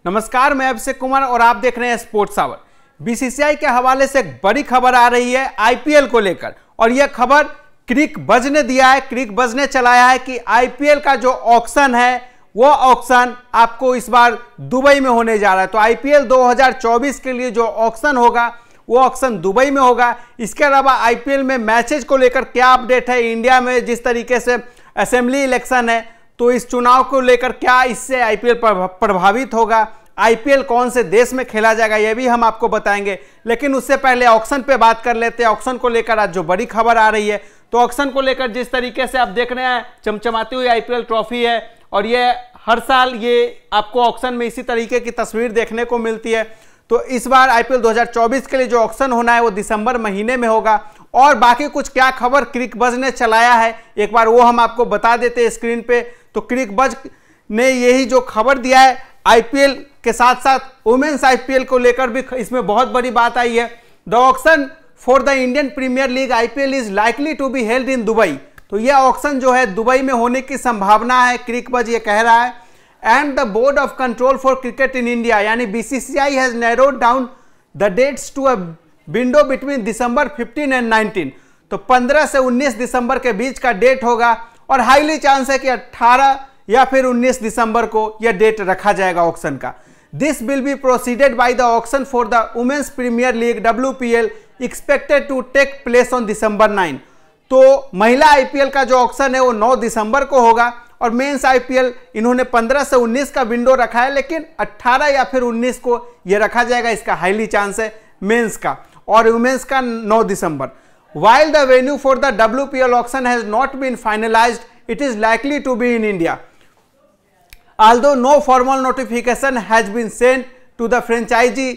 नमस्कार, मैं अभिषेक कुमार और आप देख रहे हैं स्पोर्ट्स आवर। बीसीसीआई के हवाले से एक बड़ी खबर आ रही है आईपीएल को लेकर, और यह खबर क्रिक बज ने दिया है। क्रिक बज ने चलाया है कि आईपीएल का जो ऑक्शन है वो ऑक्शन आपको इस बार दुबई में होने जा रहा है। तो आईपीएल 2024 के लिए जो ऑक्शन होगा वो ऑक्शन दुबई में होगा। इसके अलावा आईपीएल में मैचेज को लेकर क्या अपडेट है, इंडिया में जिस तरीके से असेंबली इलेक्शन है तो इस चुनाव को लेकर क्या इससे आईपीएल प्रभावित होगा, आईपीएल कौन से देश में खेला जाएगा, यह भी हम आपको बताएंगे। लेकिन उससे पहले ऑक्शन पे बात कर लेते हैं। ऑक्शन को लेकर आज जो बड़ी खबर आ रही है, तो ऑक्शन को लेकर जिस तरीके से आप देख रहे हैं चमचमाती हुई आईपीएल ट्रॉफी है, और ये हर साल ये आपको ऑक्शन में इसी तरीके की तस्वीर देखने को मिलती है। तो इस बार आईपीएल 2024 के लिए जो ऑक्शन होना है वो दिसंबर महीने में होगा। और बाकी कुछ क्या खबर क्रिक बज ने चलाया है एक बार वो हम आपको बता देते हैं स्क्रीन पे। तो क्रिक बज ने यही जो खबर दिया है आईपीएल के साथ साथ वुमेन्स आईपीएल को लेकर भी इसमें बहुत बड़ी बात आई है। The auction for the Indian Premier League IPL is likely to be held in Dubai. तो यह ऑक्शन जो है दुबई में होने की संभावना है, क्रिक बज ये कह रहा है। And the board of control for cricket in India यानी BCCI has narrowed down the dates to a window between December 15 and 19। तो 15 से 19 दिसंबर के बीच का डेट होगा, और हाईली चांस है कि 18 या फिर 19 दिसंबर को यह डेट रखा जाएगा ऑक्शन का। This will be proceeded by the auction for the women's Premier League WPL expected to take place on December 9। तो महिला आईपीएल का जो ऑक्शन है वो 9 दिसंबर को होगा, और मेंस आईपीएल इन्होंने 15 से 19 का विंडो रखा है, लेकिन 18 या फिर 19 को यह रखा जाएगा। इसका हाईली चांस है मेंस का, और वुमेन्स का 9 दिसंबर। While the venue for the WPL auction has not been finalized, it is likely to be in India. Although no formal notification has been sent to the franchisee,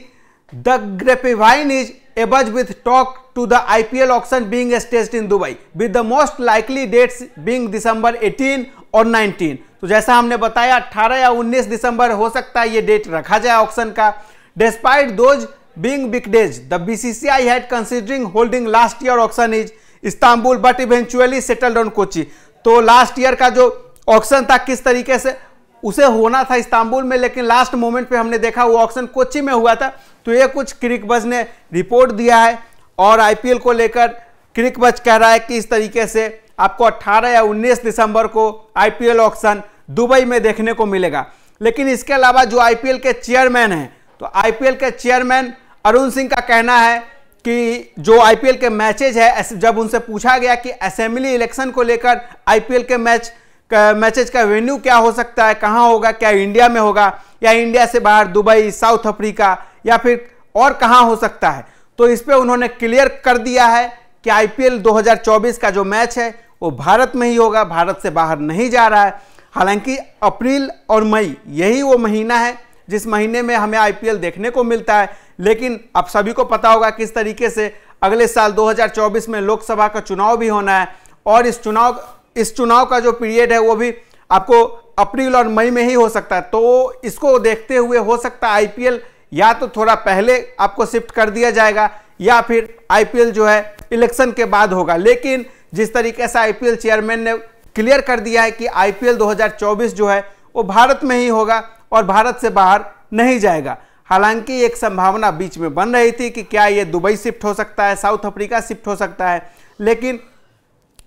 the grapevine is abuzz with talk to the IPL auction being staged in Dubai, with the most likely dates being December 18 और 19। तो जैसा हमने बताया 18 या 19 दिसंबर हो सकता है ये डेट रखा जाए ऑक्शन का। Despite those being big days, the BCCI had considering holding last year auction is Istanbul, but eventually settled on Kochi। तो लास्ट ईयर का जो ऑक्शन था किस तरीके से उसे होना था इस्तांबुल में, लेकिन लास्ट मोमेंट पे हमने देखा वो ऑक्शन कोची में हुआ था। तो ये कुछ क्रिक बज ने रिपोर्ट दिया है, और आईपीएल को लेकर क्रिक बज कह रहा है कि इस तरीके से आपको 18 या 19 दिसंबर को आईपीएल ऑक्शन दुबई में देखने को मिलेगा। लेकिन इसके अलावा जो आईपीएल के चेयरमैन हैं, तो आईपीएल के चेयरमैन अरुण सिंह का कहना है कि जो आईपीएल के मैचेज है, जब उनसे पूछा गया कि असेंबली इलेक्शन को लेकर आईपीएल के मैचेज का वेन्यू क्या हो सकता है, कहां होगा, क्या इंडिया में होगा या इंडिया से बाहर दुबई, साउथ अफ्रीका या फिर और कहां हो सकता है, तो इस पे उन्होंने क्लियर कर दिया है कि आईपीएल 2024 का जो मैच है वो भारत में ही होगा, भारत से बाहर नहीं जा रहा है। हालांकि अप्रैल और मई यही वो महीना है जिस महीने में हमें आईपीएल देखने को मिलता है, लेकिन आप सभी को पता होगा किस तरीके से अगले साल 2024 में लोकसभा का चुनाव भी होना है, और इस चुनाव का जो पीरियड है वो भी आपको अप्रैल और मई में ही हो सकता है। तो इसको देखते हुए हो सकता है आईपीएल या तो थोड़ा पहले आपको शिफ्ट कर दिया जाएगा, या फिर आईपीएल जो है इलेक्शन के बाद होगा। लेकिन जिस तरीके से आईपीएल चेयरमैन ने क्लियर कर दिया है कि आईपीएल 2024 जो है वो भारत में ही होगा और भारत से बाहर नहीं जाएगा। हालांकि एक संभावना बीच में बन रही थी कि क्या ये दुबई शिफ्ट हो सकता है, साउथ अफ्रीका शिफ्ट हो सकता है, लेकिन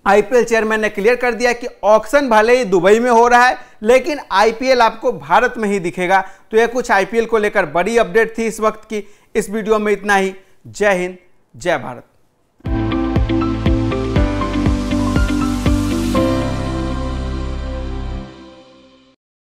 आईपीएल चेयरमैन ने क्लियर कर दिया कि ऑक्शन भले ही दुबई में हो रहा है, लेकिन आईपीएल आपको भारत में ही दिखेगा। तो यह कुछ आईपीएल को लेकर बड़ी अपडेट थी इस वक्त की। इस वीडियो में इतना ही। जय हिंद, जय भारत।